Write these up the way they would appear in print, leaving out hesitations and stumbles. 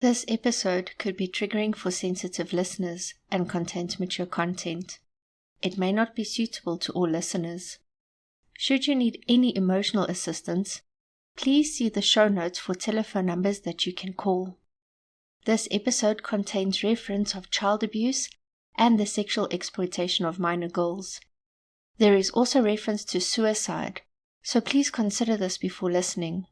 This episode could be triggering for sensitive listeners and contains mature content. It may not be suitable to all listeners. Should you need any emotional assistance, please see the show notes for telephone numbers that you can call. This episode contains reference of child abuse and the sexual exploitation of minor girls. There is also reference to suicide, so please consider this before listening.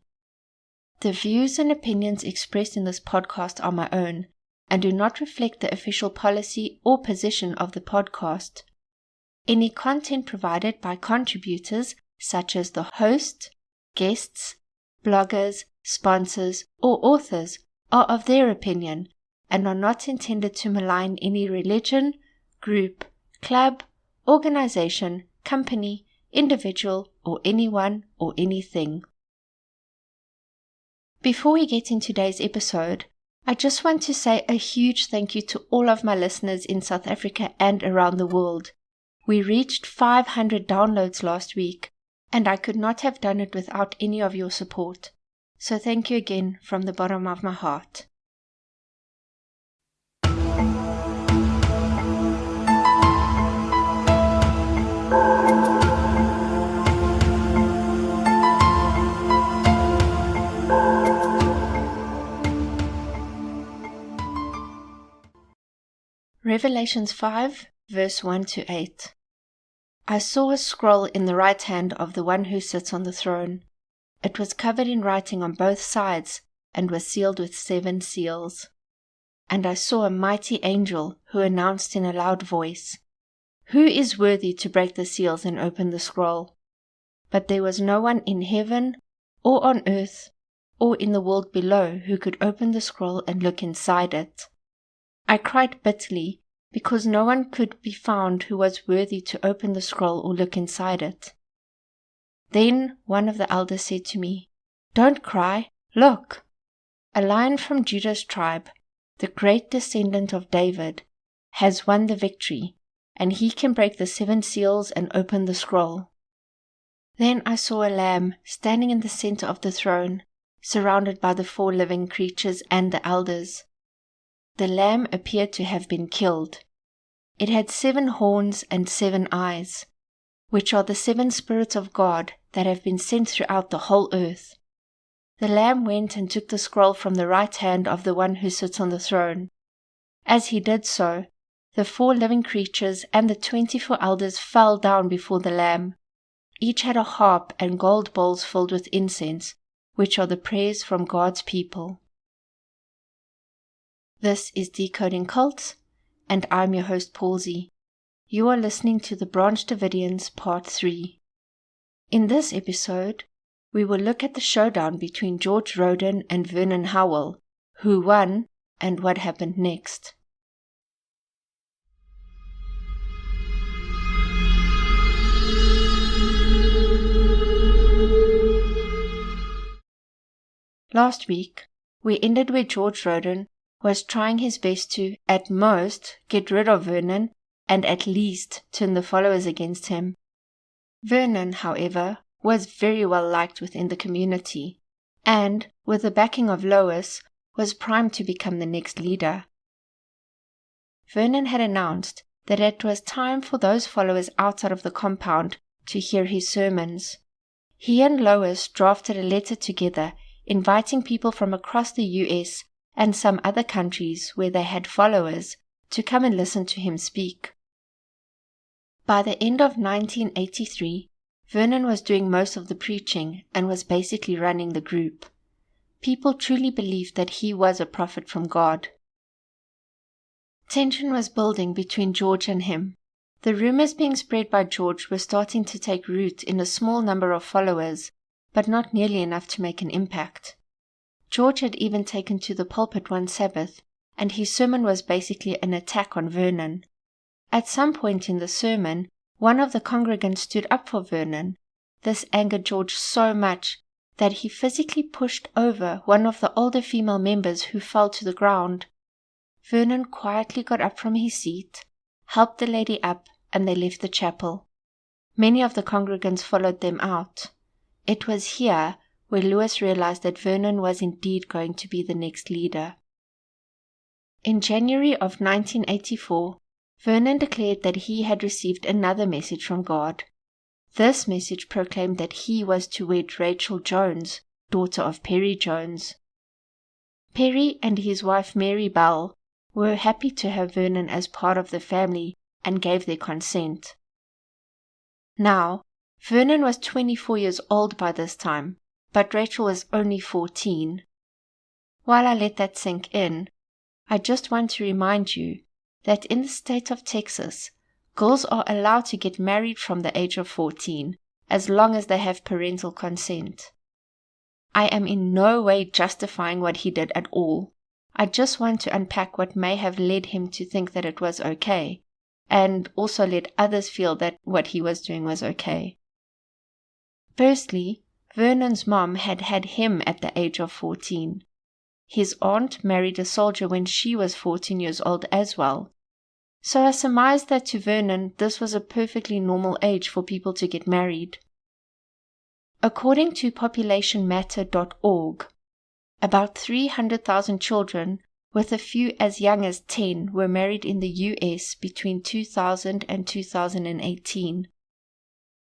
The views and opinions expressed in this podcast are my own and do not reflect the official policy or position of the podcast. Any content provided by contributors such as the host, guests, bloggers, sponsors, or authors are of their opinion and are not intended to malign any religion, group, club, organization, company, individual, or anyone or anything. Before we get into today's episode, I just want to say a huge thank you to all of my listeners in South Africa and around the world. We reached 500 downloads last week, and I could not have done it without any of your support. So thank you again from the bottom of my heart. Revelations 5, verse 1-8. I saw a scroll in the right hand of the one who sits on the throne. It was covered in writing on both sides and was sealed with 7 seals. And I saw a mighty angel who announced in a loud voice, "Who is worthy to break the seals and open the scroll?" But there was no one in heaven, or on earth, or in the world below who could open the scroll and look inside it. I cried bitterly, because no one could be found who was worthy to open the scroll or look inside it. Then one of the elders said to me, "Don't cry, look! A Lion from Judah's tribe, the great descendant of David, has won the victory, and he can break the 7 seals and open the scroll." Then I saw a lamb standing in the center of the throne, surrounded by the 4 living creatures and the elders. The lamb appeared to have been killed. It had 7 horns and 7 eyes, which are the 7 spirits of God that have been sent throughout the whole earth. The lamb went and took the scroll from the right hand of the one who sits on the throne. As he did so, the 4 living creatures and the 24 elders fell down before the lamb. Each had a harp and gold bowls filled with incense, which are the prayers from God's people. This is Decoding Cults, and I'm your host Palsy. You are listening to the Branch Davidians Part 3. In this episode, we will look at the showdown between George Roden and Vernon Howell, who won and what happened next. Last week, we ended where George Roden was trying his best to, at most, get rid of Vernon and at least turn the followers against him. Vernon, however, was very well liked within the community and, with the backing of Lois, was primed to become the next leader. Vernon had announced that it was time for those followers outside of the compound to hear his sermons. He and Lois drafted a letter together inviting people from across the US and some other countries where they had followers to come and listen to him speak. By the end of 1983, Vernon was doing most of the preaching and was basically running the group. People truly believed that he was a prophet from God. Tension was building between George and him. The rumors being spread by George were starting to take root in a small number of followers, but not nearly enough to make an impact. George had even taken to the pulpit one Sabbath, and his sermon was basically an attack on Vernon. At some point in the sermon, one of the congregants stood up for Vernon. This angered George so much that he physically pushed over one of the older female members who fell to the ground. Vernon quietly got up from his seat, helped the lady up, and they left the chapel. Many of the congregants followed them out. It was here where Lewis realized that Vernon was indeed going to be the next leader. In January of 1984, Vernon declared that he had received another message from God. This message proclaimed that he was to wed Rachel Jones, daughter of Perry Jones. Perry and his wife Mary Bell were happy to have Vernon as part of the family and gave their consent. Now, Vernon was 24 years old by this time, but Rachel was only 14. While I let that sink in, I just want to remind you that in the state of Texas, girls are allowed to get married from the age of 14, as long as they have parental consent. I am in no way justifying what he did at all. I just want to unpack what may have led him to think that it was okay, and also let others feel that what he was doing was okay. Firstly, Vernon's mom had had him at the age of 14. His aunt married a soldier when she was 14 years old as well. So I surmised that to Vernon this was a perfectly normal age for people to get married. According to populationmatter.org, about 300,000 children, with a few as young as 10, were married in the US between 2000 and 2018.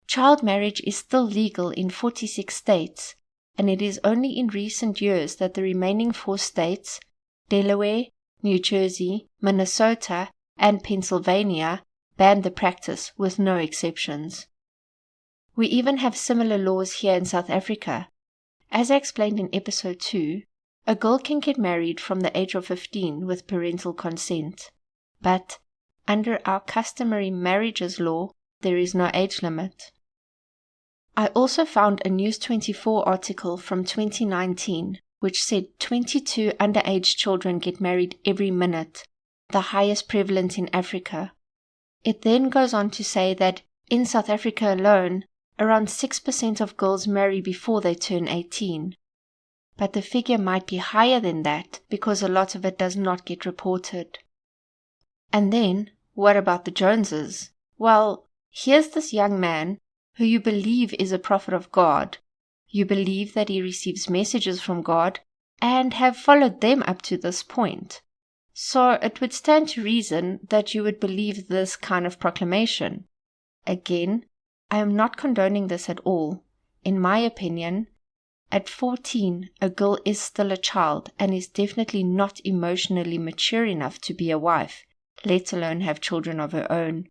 Child marriage is still legal in 46 states, and it is only in recent years that the remaining 4 states, Delaware, New Jersey, Minnesota, and Pennsylvania, banned the practice with no exceptions. We even have similar laws here in South Africa. As I explained in episode 2, a girl can get married from the age of 15 with parental consent, but under our customary marriages law, there is no age limit. I also found a News 24 article from 2019 which said 22 underage children get married every minute, the highest prevalence in Africa. It then goes on to say that in South Africa alone, around 6% of girls marry before they turn 18. But the figure might be higher than that because a lot of it does not get reported. And then, what about the Joneses? Well, here's this young man who you believe is a prophet of God. You believe that he receives messages from God and have followed them up to this point. So it would stand to reason that you would believe this kind of proclamation. Again, I am not condoning this at all. In my opinion, at 14, a girl is still a child and is definitely not emotionally mature enough to be a wife, let alone have children of her own.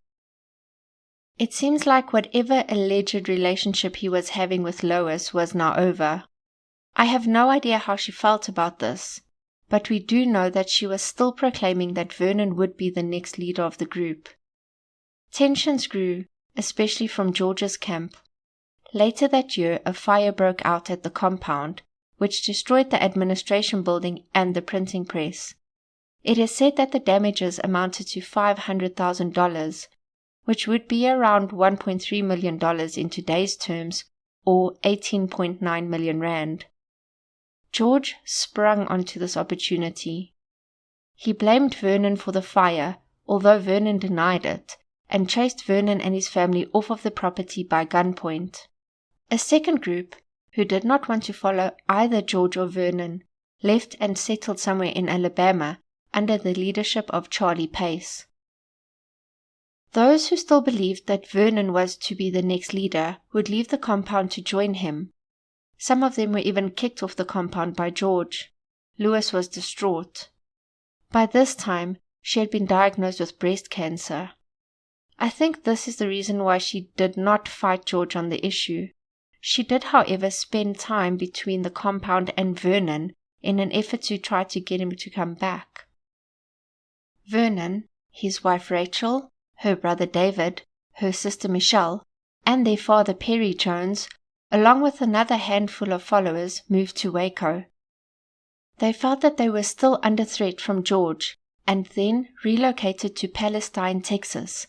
It seems like whatever alleged relationship he was having with Lois was now over. I have no idea how she felt about this, but we do know that she was still proclaiming that Vernon would be the next leader of the group. Tensions grew, especially from George's camp. Later that year, a fire broke out at the compound, which destroyed the administration building and the printing press. It is said that the damages amounted to $500,000, which would be around $1.3 million in today's terms, or 18.9 million rand. George sprung onto this opportunity. He blamed Vernon for the fire, although Vernon denied it, and chased Vernon and his family off of the property by gunpoint. A second group, who did not want to follow either George or Vernon, left and settled somewhere in Alabama under the leadership of Charlie Pace. Those who still believed that Vernon was to be the next leader would leave the compound to join him. Some of them were even kicked off the compound by George. Lois was distraught. By this time, she had been diagnosed with breast cancer. I think this is the reason why she did not fight George on the issue. She did, however, spend time between the compound and Vernon in an effort to try to get him to come back. Vernon, his wife Rachel, her brother David, her sister Michelle, and their father Perry Jones, along with another handful of followers, moved to Waco. They felt that they were still under threat from George, and then relocated to Palestine, Texas,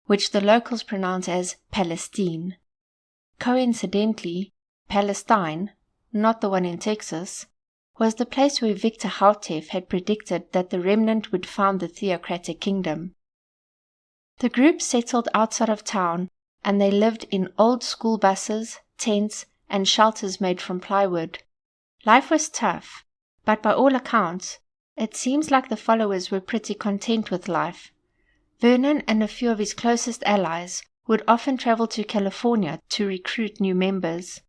which the locals pronounce as Palestine. Coincidentally, Palestine, not the one in Texas, was the place where Victor Hautef had predicted that the remnant would found the theocratic kingdom. The group settled outside of town, and they lived in old school buses, tents, and shelters made from plywood. Life was tough, but by all accounts, It seems like the followers were pretty content with life. Vernon and a few of his closest allies would often travel to California to recruit new members.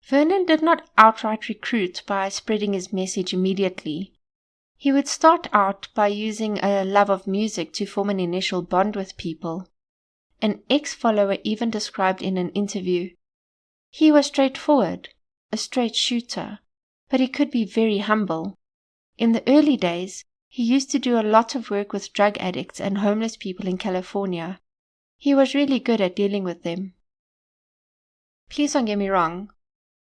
Vernon did not outright recruit by spreading his message immediately. He would start out by using a love of music to form an initial bond with people. An ex-follower even described in an interview, "He was straightforward, a straight shooter, but he could be very humble. In the early days, he used to do a lot of work with drug addicts and homeless people in California. He was really good at dealing with them." Please don't get me wrong.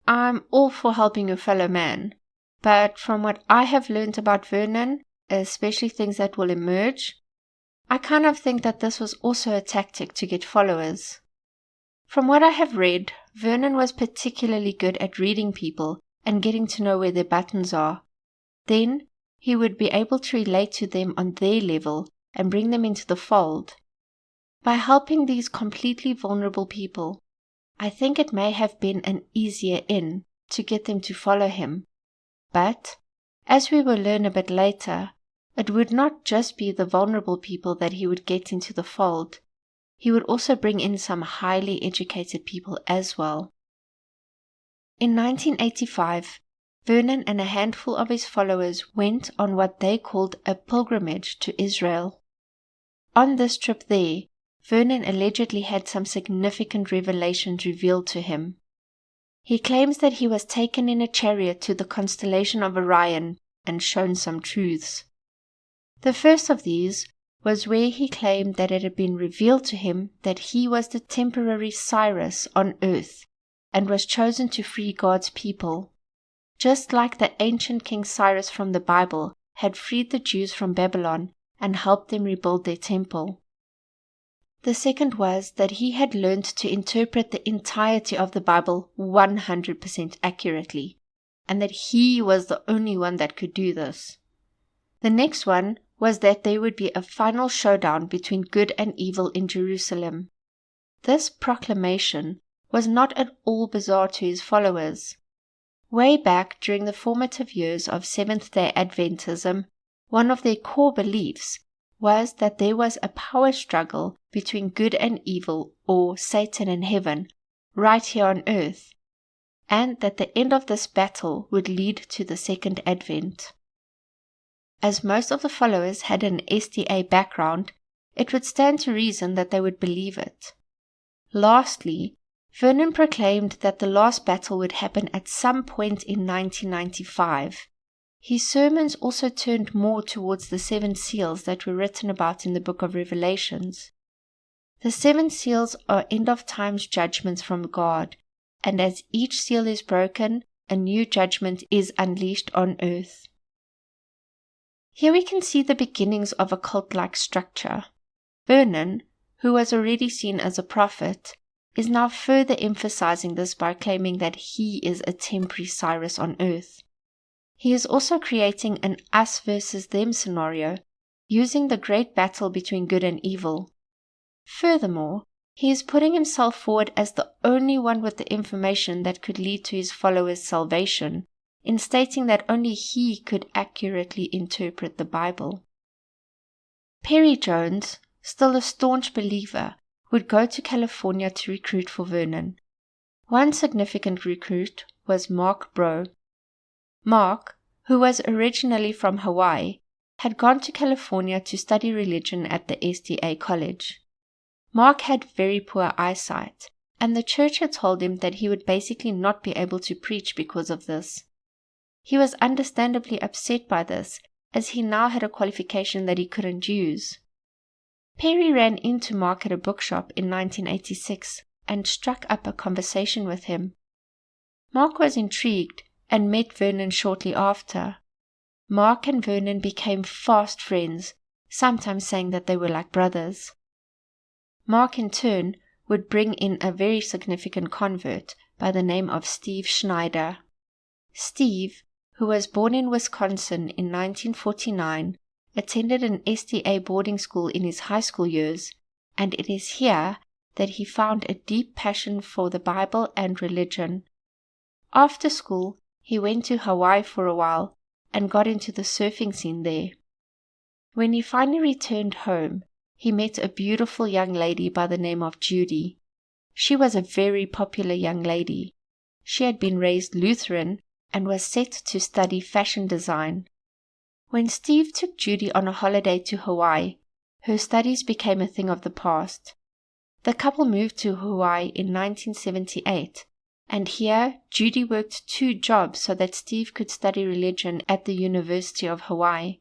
I'm all for helping your fellow man, but from what I have learned about Vernon, especially things that will emerge, I kind of think that this was also a tactic to get followers. From what I have read, Vernon was particularly good at reading people and getting to know where their buttons are. Then, he would be able to relate to them on their level and bring them into the fold. By helping these completely vulnerable people, I think it may have been an easier in to get them to follow him. But, as we will learn a bit later, it would not just be the vulnerable people that he would get into the fold. He would also bring in some highly educated people as well. In 1985, Vernon and a handful of his followers went on what they called a pilgrimage to Israel. On this trip there, Vernon allegedly had some significant revelations revealed to him. He claims that he was taken in a chariot to the constellation of Orion and shown some truths. The first of these was where he claimed that it had been revealed to him that he was the temporary Cyrus on earth and was chosen to free God's people, just like the ancient King Cyrus from the Bible had freed the Jews from Babylon and helped them rebuild their temple. The second was that he had learned to interpret the entirety of the Bible 100% accurately, and that he was the only one that could do this. The next one was that there would be a final showdown between good and evil in Jerusalem. This proclamation was not at all bizarre to his followers. Way back during the formative years of Seventh-day Adventism, one of their core beliefs was that there was a power struggle between good and evil, or Satan and heaven, right here on earth, and that the end of this battle would lead to the second advent. As most of the followers had an SDA background, it would stand to reason that they would believe it. Lastly, Vernon proclaimed that the last battle would happen at some point in 1995. His sermons also turned more towards the 7 seals that were written about in the book of Revelations. The 7 seals are end-of-times judgments from God, and as each seal is broken, a new judgment is unleashed on earth. Here we can see the beginnings of a cult-like structure. Vernon, who was already seen as a prophet, is now further emphasizing this by claiming that he is a temporary Cyrus on earth. He is also creating an us versus them scenario, using the great battle between good and evil. Furthermore, he is putting himself forward as the only one with the information that could lead to his followers' salvation, in stating that only he could accurately interpret the Bible. Perry Jones, still a staunch believer, would go to California to recruit for Vernon. One significant recruit was Mark Bro. Mark, who was originally from Hawaii, had gone to California to study religion at the SDA college. Mark had very poor eyesight, and the church had told him that he would basically not be able to preach because of this. He was understandably upset by this, as he now had a qualification that he couldn't use. Perry ran into Mark at a bookshop in 1986 and struck up a conversation with him. Mark was intrigued and met Vernon shortly after. Mark and Vernon became fast friends, sometimes saying that they were like brothers. Mark in turn would bring in a very significant convert by the name of Steve Schneider. Steve, who was born in Wisconsin in 1949, attended an SDA boarding school in his high school years, and it is here that he found a deep passion for the Bible and religion. After school, he went to Hawaii for a while and got into the surfing scene there. When he finally returned home, he met a beautiful young lady by the name of Judy. She was a very popular young lady. She had been raised Lutheran and was set to study fashion design. When Steve took Judy on a holiday to Hawaii, her studies became a thing of the past. The couple moved to Hawaii in 1978, and here Judy worked 2 jobs so that Steve could study religion at the University of Hawaii.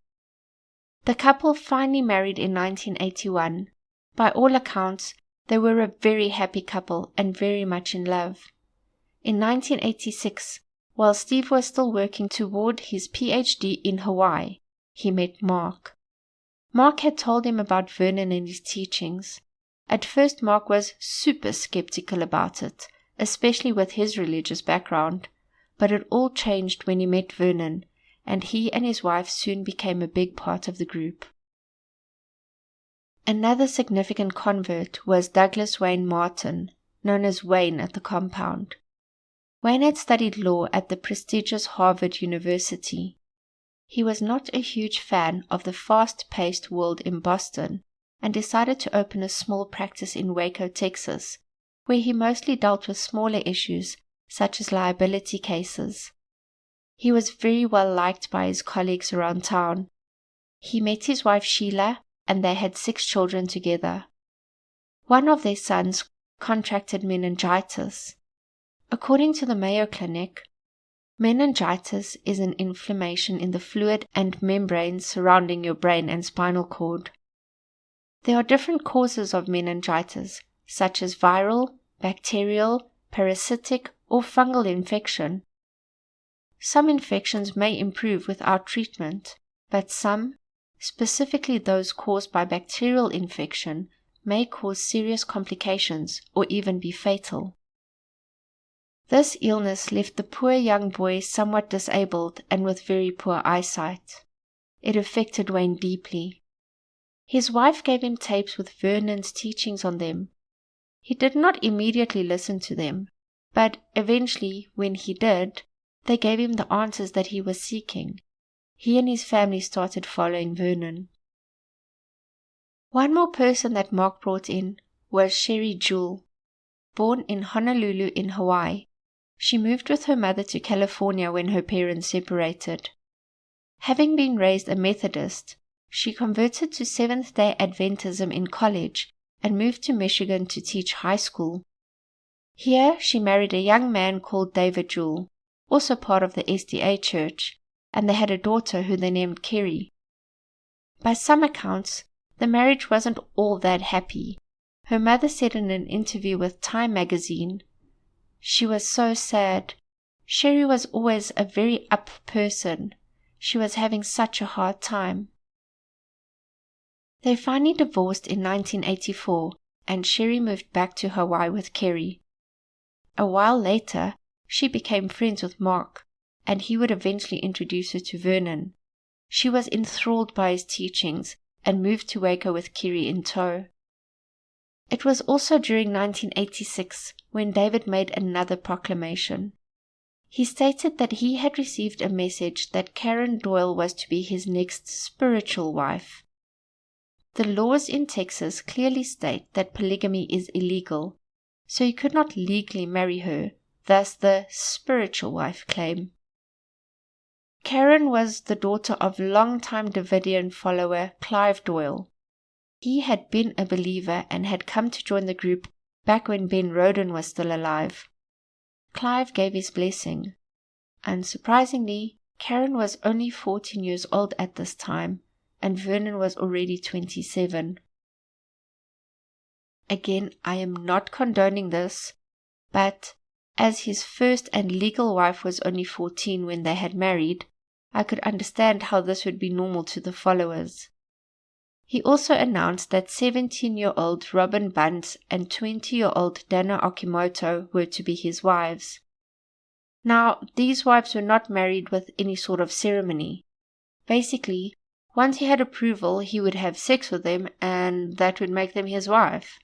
The couple finally married in 1981. By all accounts, they were a very happy couple and very much in love. In 1986, while Steve was still working toward his PhD in Hawaii, he met Mark. Mark had told him about Vernon and his teachings. At first, Mark was super skeptical about it, especially with his religious background, but it all changed when he met Vernon, and he and his wife soon became a big part of the group. Another significant convert was Douglas Wayne Martin, known as Wayne at the compound. Wayne had studied law at the prestigious Harvard University. He was not a huge fan of the fast-paced world in Boston and decided to open a small practice in Waco, Texas, where he mostly dealt with smaller issues such as liability cases. He was very well liked by his colleagues around town. He met his wife Sheila, and they had 6 children together. One of their sons contracted meningitis. According to the Mayo Clinic, meningitis is an inflammation in the fluid and membranes surrounding your brain and spinal cord. There are different causes of meningitis, such as viral, bacterial, parasitic, or fungal infection. Some infections may improve without treatment, but some, specifically those caused by bacterial infection, may cause serious complications or even be fatal. This illness left the poor young boy somewhat disabled and with very poor eyesight. It affected Wayne deeply. His wife gave him tapes with Vernon's teachings on them. He did not immediately listen to them, but eventually, when he did, they gave him the answers that he was seeking. He and his family started following Vernon. One more person that Mark brought in was Sherry Jewell. Born in Honolulu in Hawaii, she moved with her mother to California when her parents separated. Having been raised a Methodist, she converted to Seventh-day Adventism in college and moved to Michigan to teach high school. Here she married a young man called David Jewell, also part of the SDA church, and they had a daughter who they named Kerry. By some accounts, the marriage wasn't all that happy. Her mother said in an interview with Time magazine, "She was so sad. Sherry was always a very up person. She was having such a hard time." They finally divorced in 1984, and Sherry moved back to Hawaii with Kerry. A while later, she became friends with Mark, and he would eventually introduce her to Vernon. She was enthralled by his teachings and moved to Waco with Kerry in tow. It was also during 1986 when David made another proclamation. He stated that he had received a message that Karen Doyle was to be his next spiritual wife. The laws in Texas clearly state that polygamy is illegal, so he could not legally marry her, thus the spiritual wife claim. Karen was the daughter of longtime Davidian follower Clive Doyle. He had been a believer and had come to join the group back when Ben Roden was still alive. Clive gave his blessing. Unsurprisingly, Karen was only 14 years old at this time, and Vernon was already 27. Again, I am not condoning this, but as his first and legal wife was only 14 when they had married, I could understand how this would be normal to the followers. He also announced that 17-year-old Robin Bunce and 20-year-old Dana Okimoto were to be his wives. Now, these wives were not married with any sort of ceremony. Basically, once he had approval, he would have sex with them, and that would make them his wife.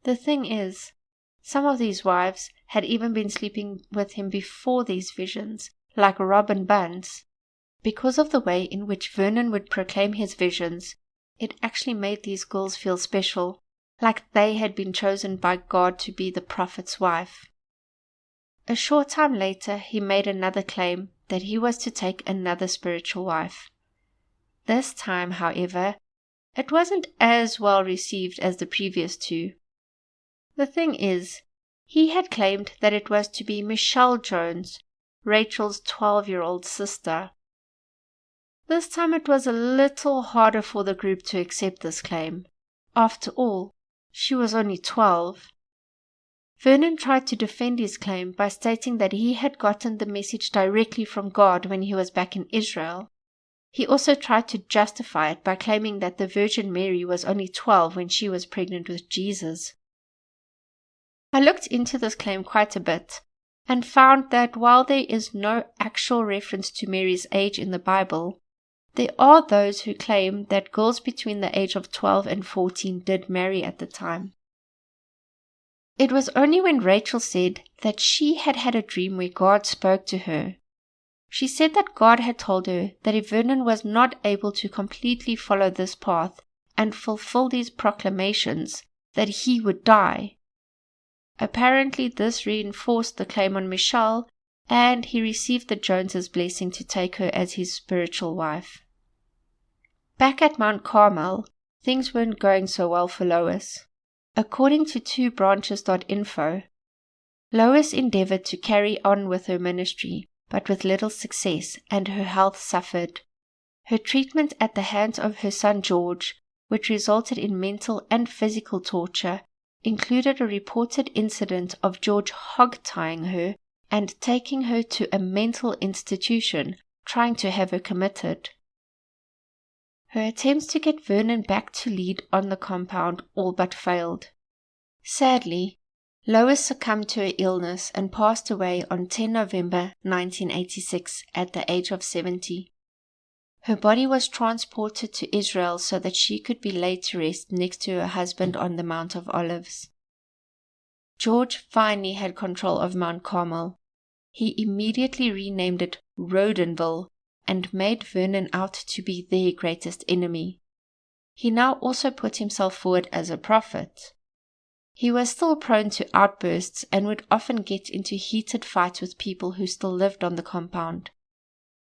The thing is, some of these wives had even been sleeping with him before these visions, like Robin Bunce. Because of the way in which Vernon would proclaim his visions, it actually made these girls feel special, like they had been chosen by God to be the prophet's wife. A short time later, he made another claim that he was to take another spiritual wife. This time, however, it wasn't as well received as the previous two. The thing is, he had claimed that it was to be Michelle Jones, Rachel's 12-year-old sister. This time it was a little harder for the group to accept this claim. After all, she was only 12. Vernon tried to defend his claim by stating that he had gotten the message directly from God when he was back in Israel. He also tried to justify it by claiming that the Virgin Mary was only 12 when she was pregnant with Jesus. I looked into this claim quite a bit and found that while there is no actual reference to Mary's age in the Bible, there are those who claim that girls between the age of 12 and 14 did marry at the time. It was only when Rachel said that she had had a dream where God spoke to her. She said that God had told her that if Vernon was not able to completely follow this path and fulfill these proclamations, that he would die. Apparently this reinforced the claim on Michelle, and he received the Joneses' blessing to take her as his spiritual wife. Back at Mount Carmel, things weren't going so well for Lois. According to 2branches.info, Lois endeavored to carry on with her ministry, but with little success, and her health suffered. Her treatment at the hands of her son George, which resulted in mental and physical torture, included a reported incident of George hog-tying her and taking her to a mental institution, trying to have her committed. Her attempts to get Vernon back to lead on the compound all but failed. Sadly, Lois succumbed to her illness and passed away on 10 November 1986 at the age of 70. Her body was transported to Israel so that she could be laid to rest next to her husband on the Mount of Olives. George finally had control of Mount Carmel. He immediately renamed it Rodenville and made Vernon out to be their greatest enemy. He now also put himself forward as a prophet. He was still prone to outbursts and would often get into heated fights with people who still lived on the compound.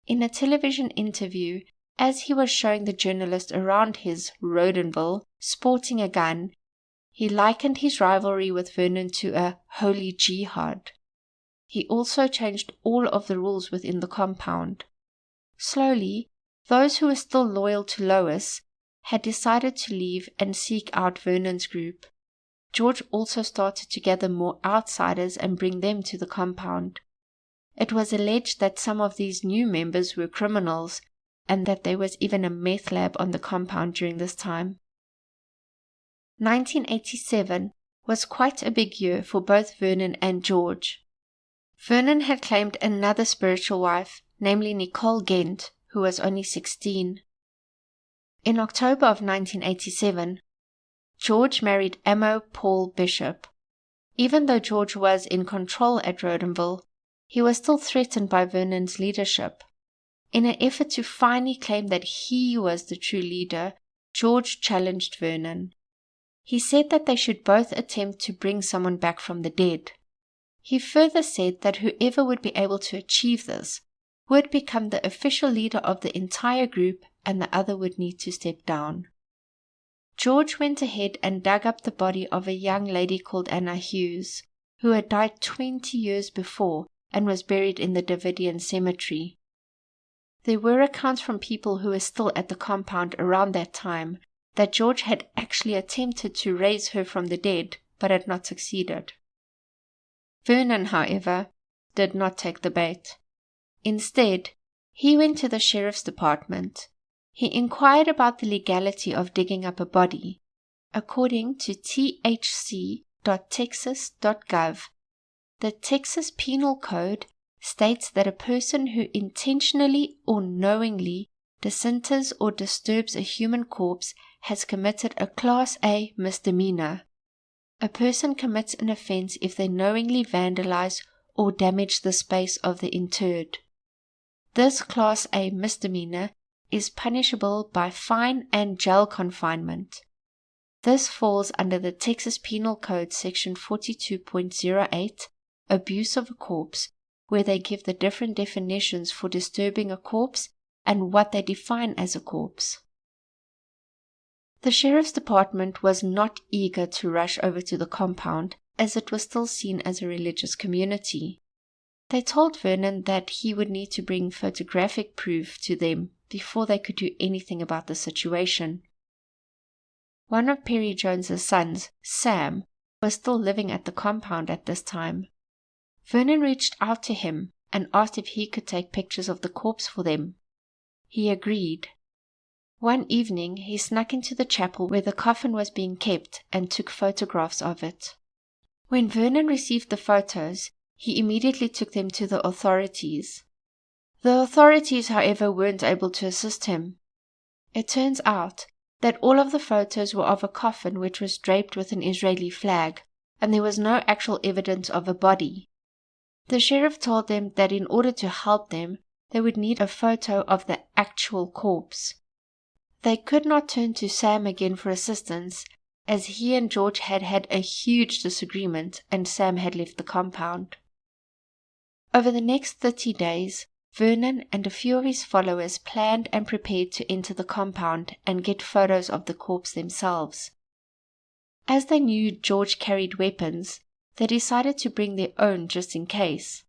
In a television interview, as he was showing the journalist around his Rodenville sporting a gun, he likened his rivalry with Vernon to a holy jihad. He also changed all of the rules within the compound. Slowly, those who were still loyal to Lois had decided to leave and seek out Vernon's group. George also started to gather more outsiders and bring them to the compound. It was alleged that some of these new members were criminals, and that there was even a meth lab on the compound during this time. 1987 was quite a big year for both Vernon and George. Vernon had claimed another spiritual wife, namely Nicole Gent, who was only 16. In October of 1987, George married Amo Paul Bishop. Even though George was in control at Rodenville, he was still threatened by Vernon's leadership. In an effort to finally claim that he was the true leader, George challenged Vernon. He said that they should both attempt to bring someone back from the dead. He further said that whoever would be able to achieve this would become the official leader of the entire group and the other would need to step down. George went ahead and dug up the body of a young lady called Anna Hughes, who had died 20 years before and was buried in the Davidians cemetery. There were accounts from people who were still at the compound around that time that George had actually attempted to raise her from the dead, but had not succeeded. Vernon, however, did not take the bait. Instead, he went to the sheriff's department. He inquired about the legality of digging up a body. According to thc.texas.gov, the Texas Penal Code states that a person who intentionally or knowingly disinters or disturbs a human corpse has committed a Class A misdemeanor. A person commits an offense if they knowingly vandalize or damage the space of the interred. This Class A misdemeanor is punishable by fine and jail confinement. This falls under the Texas Penal Code Section 42.08, Abuse of a Corpse, where they give the different definitions for disturbing a corpse and what they define as a corpse. The sheriff's department was not eager to rush over to the compound, as it was still seen as a religious community. They told Vernon that he would need to bring photographic proof to them before they could do anything about the situation. One of Perry Jones's sons, Sam, was still living at the compound at this time. Vernon reached out to him and asked if he could take pictures of the corpse for them. He agreed. One evening he snuck into the chapel where the coffin was being kept and took photographs of it. When Vernon received the photos, he immediately took them to the authorities. The authorities, however, weren't able to assist him. It turns out that all of the photos were of a coffin which was draped with an Israeli flag, and there was no actual evidence of a body. The sheriff told them that in order to help them, they would need a photo of the actual corpse. They could not turn to Sam again for assistance, as he and George had had a huge disagreement and Sam had left the compound. Over the next 30 days, Vernon and a few of his followers planned and prepared to enter the compound and get photos of the corpse themselves. As they knew George carried weapons, they decided to bring their own just in case.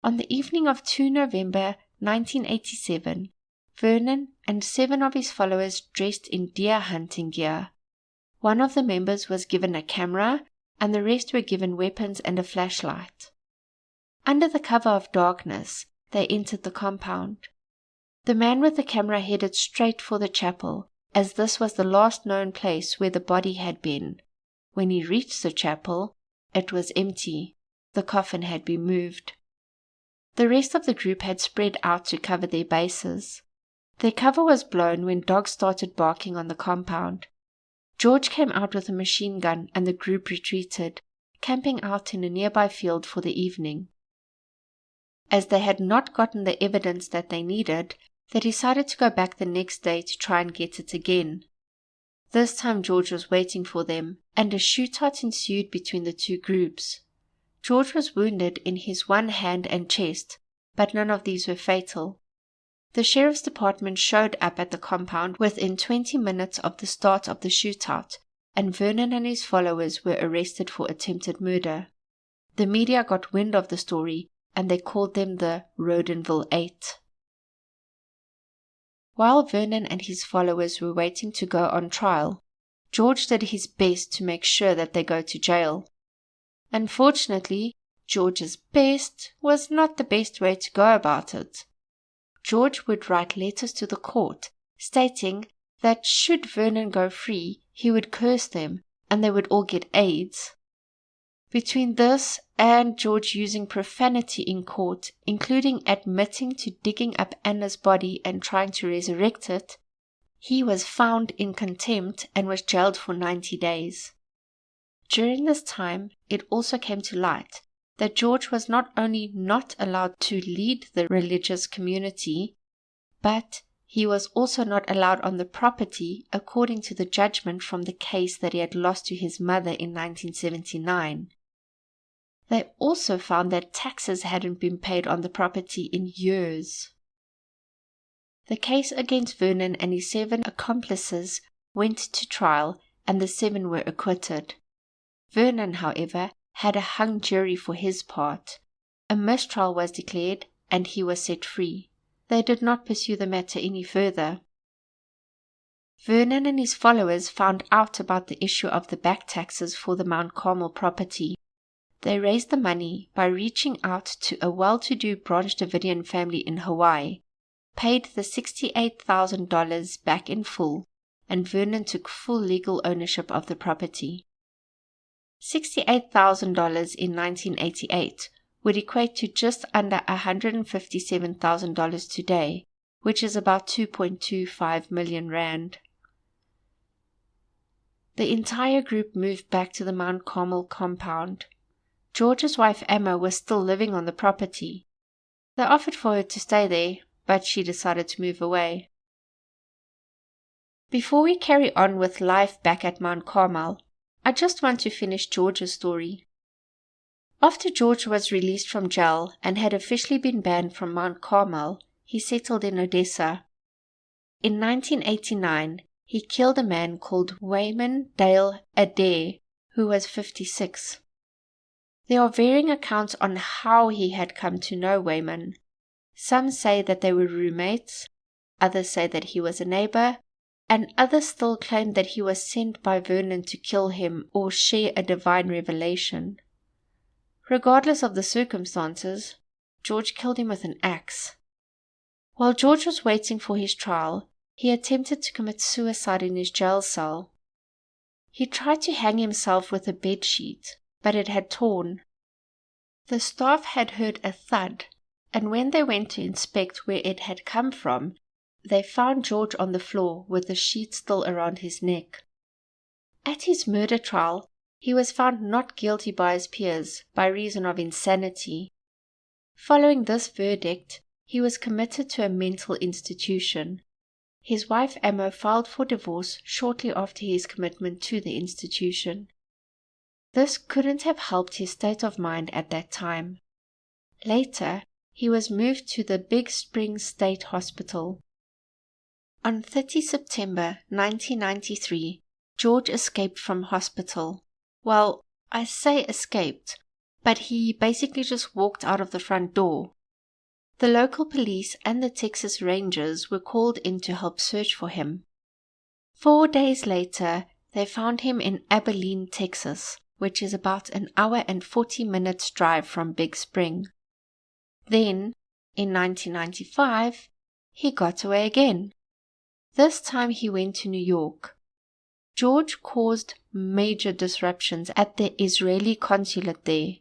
On the evening of 2 November 1987, Vernon and 7 of his followers dressed in deer hunting gear. One of the members was given a camera, and the rest were given weapons and a flashlight. Under the cover of darkness, they entered the compound. The man with the camera headed straight for the chapel, as this was the last known place where the body had been. When he reached the chapel, it was empty. The coffin had been moved. The rest of the group had spread out to cover their bases. Their cover was blown when dogs started barking on the compound. George came out with a machine gun and the group retreated, camping out in a nearby field for the evening. As they had not gotten the evidence that they needed, they decided to go back the next day to try and get it again. This time George was waiting for them, and a shootout ensued between the two groups. George was wounded in his one hand and chest, but none of these were fatal. The sheriff's department showed up at the compound within 20 minutes of the start of the shootout, and Vernon and his followers were arrested for attempted murder. The media got wind of the story, and they called them the Rodenville 8. While Vernon and his followers were waiting to go on trial, George did his best to make sure that they go to jail. Unfortunately, George's best was not the best way to go about it. George would write letters to the court, stating that should Vernon go free, he would curse them, and they would all get AIDS. Between this and George using profanity in court, including admitting to digging up Anna's body and trying to resurrect it, he was found in contempt and was jailed for 90 days. During this time, it also came to light that George was not only not allowed to lead the religious community, but he was also not allowed on the property according to the judgment from the case that he had lost to his mother in 1979. They also found that taxes hadn't been paid on the property in years. The case against Vernon and his 7 accomplices went to trial, and the 7 were acquitted. Vernon, however, had a hung jury for his part. A mistrial was declared, and he was set free. They did not pursue the matter any further. Vernon and his followers found out about the issue of the back taxes for the Mount Carmel property. They raised the money by reaching out to a well-to-do Branch Davidian family in Hawaii, paid the $68,000 back in full, and Vernon took full legal ownership of the property. $68,000 in 1988 would equate to just under $157,000 today, which is about 2.25 million rand. The entire group moved back to the Mount Carmel compound. George's wife Emma was still living on the property. They offered for her to stay there, but she decided to move away. Before we carry on with life back at Mount Carmel, I just want to finish George's story. After George was released from jail and had officially been banned from Mount Carmel, he settled in Odessa. In 1989, he killed a man called Wayman Dale Adair, who was 56. There are varying accounts on how he had come to know Wayman. Some say that they were roommates, others say that he was a neighbor, and others still claim that he was sent by Vernon to kill him or share a divine revelation. Regardless of the circumstances, George killed him with an axe. While George was waiting for his trial, he attempted to commit suicide in his jail cell. He tried to hang himself with a bedsheet, but it had torn. The staff had heard a thud, and when they went to inspect where it had come from, they found George on the floor with the sheet still around his neck. At his murder trial, he was found not guilty by his peers by reason of insanity. Following this verdict, he was committed to a mental institution. His wife Emma filed for divorce shortly after his commitment to the institution. This couldn't have helped his state of mind at that time. Later, he was moved to the Big Spring State Hospital. On 30 September 1993, George escaped from hospital. Well, I say escaped, but he basically just walked out of the front door. The local police and the Texas Rangers were called in to help search for him. 4 days later, they found him in Abilene, Texas, which is about an hour and 40 minutes drive from Big Spring. Then, in 1995, he got away again. This time he went to New York. George caused major disruptions at the Israeli consulate there.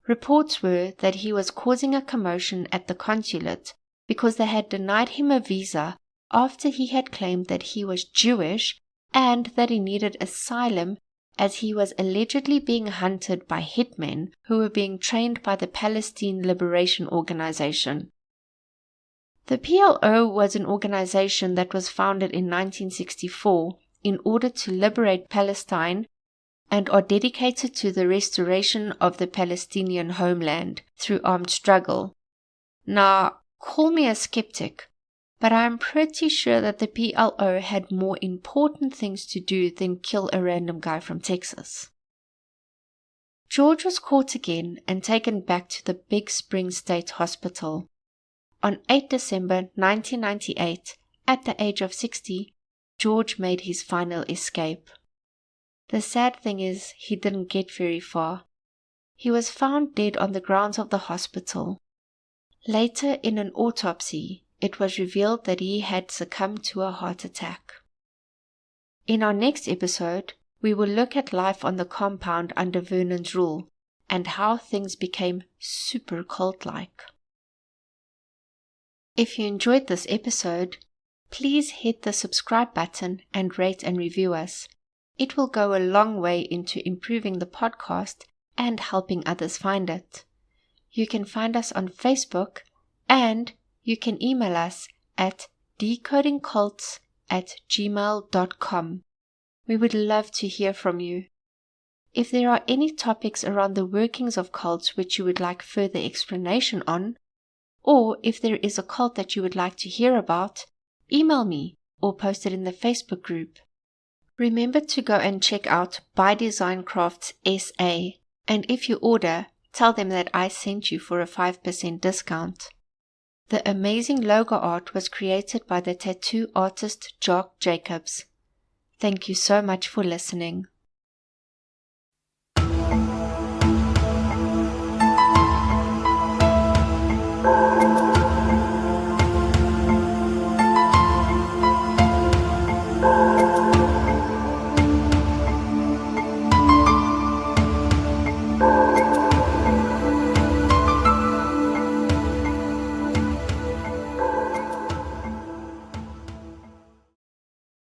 Reports were that he was causing a commotion at the consulate because they had denied him a visa after he had claimed that he was Jewish and that he needed asylum as he was allegedly being hunted by hitmen who were being trained by the Palestine Liberation Organization. The PLO was an organization that was founded in 1964 in order to liberate Palestine and are dedicated to the restoration of the Palestinian homeland through armed struggle. Now, call me a skeptic, but I'm pretty sure that the PLO had more important things to do than kill a random guy from Texas. George was caught again and taken back to the Big Spring State Hospital. On 8 December 1998, at the age of 60, George made his final escape. The sad thing is, he didn't get very far. He was found dead on the grounds of the hospital. Later, in an autopsy, it was revealed that he had succumbed to a heart attack. In our next episode, we will look at life on the compound under Vernon's rule and how things became super cult-like. If you enjoyed this episode, please hit the subscribe button and rate and review us. It will go a long way into improving the podcast and helping others find it. You can find us on Facebook and you can email us at decodingcults@gmail.com. We would love to hear from you. If there are any topics around the workings of cults which you would like further explanation on, or if there is a cult that you would like to hear about, email me or post it in the Facebook group. Remember to go and check out bydesigncraftssa, and if you order, tell them that I sent you for a 5% discount. The amazing logo art was created by the tattoo artist Jock Jacobs. Thank you so much for listening.